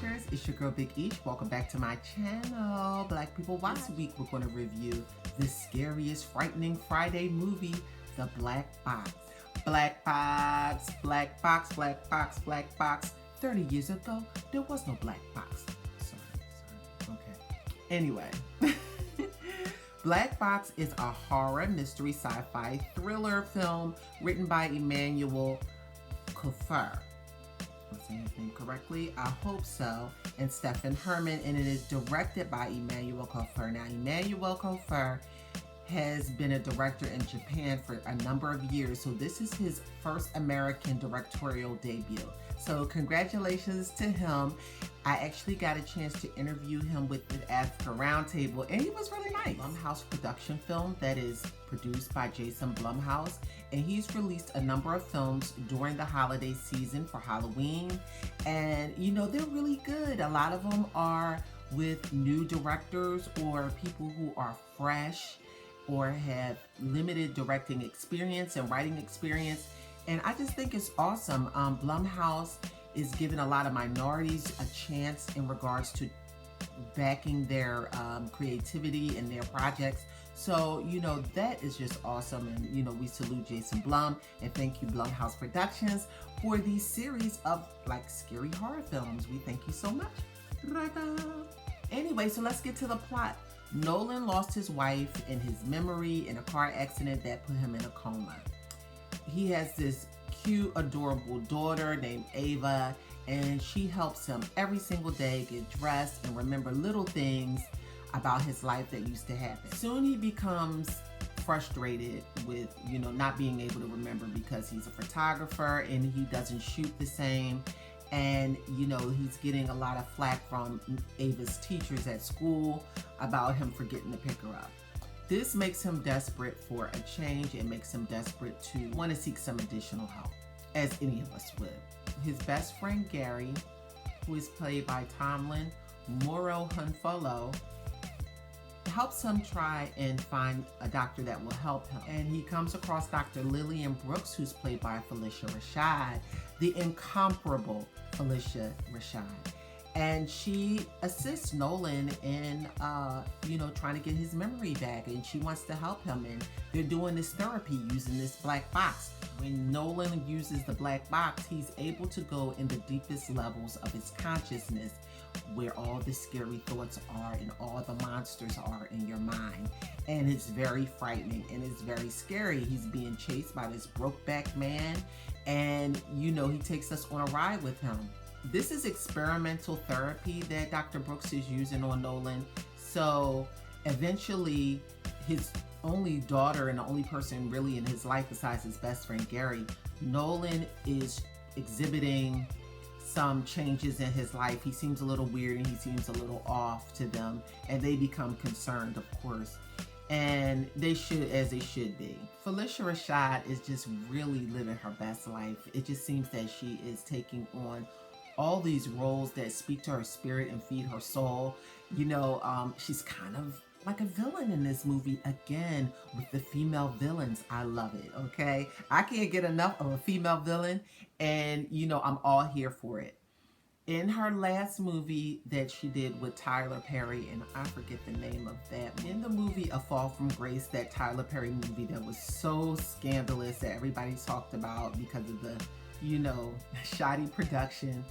watchers, it's your girl Big Ish. Welcome back to my channel, Black People Watch. This week we're going to review the scariest, frightening Friday movie, The Black Box. Black box, black box, black box, black box. 30 years ago, there was no black box. Sorry. Okay. Anyway. Black Box is a horror, mystery, sci-fi, thriller film written by Emmanuel Koffer. Am I saying his name correctly? I hope so. And Stephen Herman, and it is directed by Emmanuel Koffer. Now, Emmanuel Koffer has been a director in Japan for a number of years, so this is his first American directorial debut. So congratulations to him. I actually got a chance to interview him with the Africa Roundtable, and he was really nice. Blumhouse production film that is produced by Jason Blumhouse, and he's released a number of films during the holiday season for Halloween, and you know, they're really good. A lot of them are with new directors or people who are fresh or have limited directing experience and writing experience. And I just think it's awesome. Blumhouse is giving a lot of minorities a chance in regards to backing their creativity and their projects. So, you know, that is just awesome. And, you know, we salute Jason Blum and thank you Blumhouse Productions for these series of like scary horror films. We thank you so much. Anyway, so let's get to the plot. Nolan lost his wife and his memory in a car accident that put him in a coma. He has this cute, adorable daughter named Ava, and she helps him every single day get dressed and remember little things about his life that used to happen. Soon he becomes frustrated with, you know, not being able to remember because he's a photographer and he doesn't shoot the same. And, you know, he's getting a lot of flack from Ava's teachers at school about him forgetting to pick her up. This makes him desperate for a change. It makes him desperate to want to seek some additional help, as any of us would. His best friend, Gary, who is played by Tomlin Moro Hunfolo, helps him try and find a doctor that will help him. And he comes across Dr. Lillian Brooks, who's played by Felicia Rashad, the incomparable Felicia Rashad. And she assists Nolan in, you know, trying to get his memory back, and she wants to help him. And they're doing this therapy using this black box. When Nolan uses the black box, he's able to go in the deepest levels of his consciousness, where all the scary thoughts are and all the monsters are in your mind. And it's very frightening and it's very scary. He's being chased by this brokeback man, and you know, he takes us on a ride with him. This is experimental therapy that Dr. Brooks is using on Nolan. So eventually his only daughter and the only person really in his life besides his best friend Gary, Nolan is exhibiting some changes in his life. He seems a little weird and he seems a little off to them, and they become concerned, of course. And they should, as they should be. Felicia Rashad is just really living her best life. It just seems that she is taking on all these roles that speak to her spirit and feed her soul. You know, she's kind of like a villain in this movie again with the female villains. I love it, okay? I can't get enough of a female villain, and you know, I'm all here for it. In her last movie that she did with Tyler Perry, and I forget the name of that, in the movie A Fall from Grace, that Tyler Perry movie that was so scandalous that everybody talked about because of the, you know, shoddy production,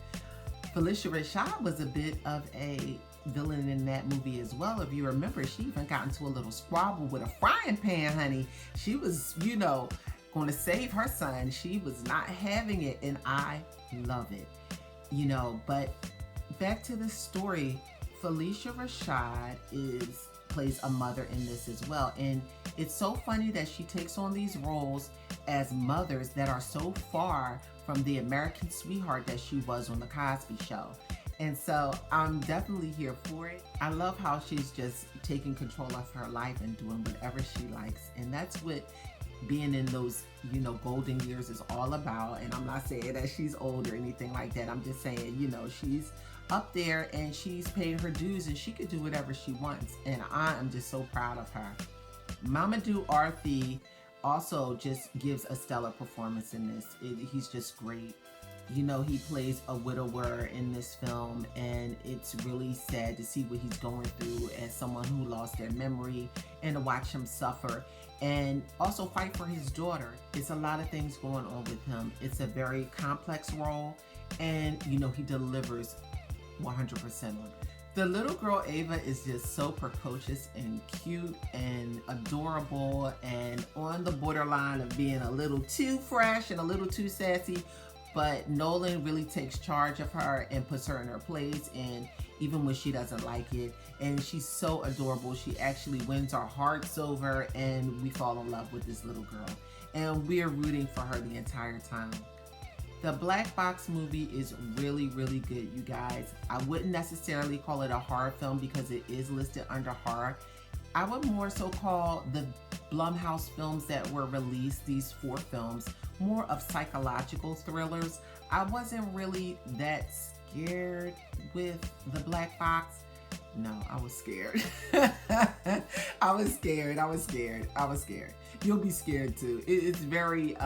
Felicia Rashad was a bit of a villain in that movie as well. If you remember, she even got into a little squabble with a frying pan, honey. She was, you know, going to save her son. She was not having it, and I love it. You know, but back to the story, Felicia Rashad plays a mother in this as well. And it's so funny that she takes on these roles as mothers that are so far from the American sweetheart that she was on The Cosby Show. And so I'm definitely here for it. I love how she's just taking control of her life and doing whatever she likes. And that's what being in those, you know, golden years is all about. And I'm not saying that she's old or anything like that. I'm just saying, you know, she's up there and she's paid her dues and she could do whatever she wants. And I am just so proud of her. Mamadou Arthi also just gives a stellar performance in this. He's just great. You know, he plays a widower in this film, and it's really sad to see what he's going through as someone who lost their memory, and to watch him suffer and also fight for his daughter. It's a lot of things going on with him. It's a very complex role, and you know, he delivers 100% on it. The little girl Ava is just so precocious and cute and adorable and on the borderline of being a little too fresh and a little too sassy, but Nolan really takes charge of her and puts her in her place, and even when she doesn't like it. And she's so adorable. She actually wins our hearts over, and we fall in love with this little girl. And we're rooting for her the entire time. The Black Box movie is really, really good, you guys. I wouldn't necessarily call it a horror film because it is listed under horror. I would more so call the Blumhouse films that were released, these 4 films, more of psychological thrillers. I wasn't really that scared with the Black Box. No, I was scared. I was scared. You'll be scared too. It's very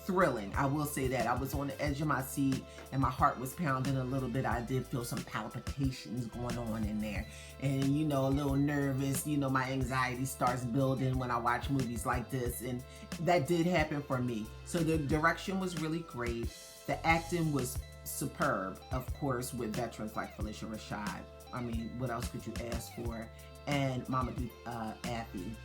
thrilling. I will say that. I was on the edge of my seat and my heart was pounding a little bit. I did feel some palpitations going on in there. And you know, a little nervous. You know, my anxiety starts building when I watch movies like this. And that did happen for me. So the direction was really great. The acting was superb, of course, with veterans like Felicia Rashad. I mean, what else could you ask for? And Mamadou Athie.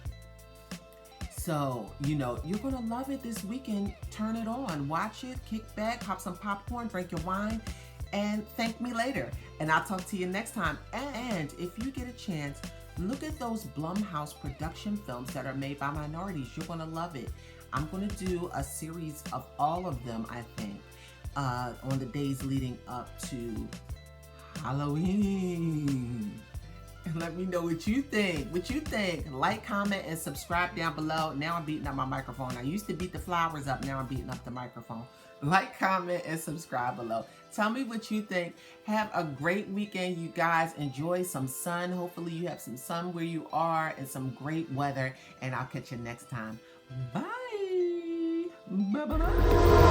So, you know, you're going to love it this weekend. Turn it on, watch it, kick back, pop some popcorn, drink your wine, and thank me later. And I'll talk to you next time. And if you get a chance, look at those Blumhouse production films that are made by minorities. You're going to love it. I'm going to do a series of all of them, I think, on the days leading up to Halloween. And let me know what you think. Like, comment, and subscribe down below. Now I'm beating up my microphone. I used to beat the flowers up. Now I'm beating up the microphone. Like, comment, and subscribe below. Tell me what you think. Have a great weekend, you guys. Enjoy some sun. Hopefully you have some sun where you are and some great weather. And I'll catch you next time. Bye. Bye-bye.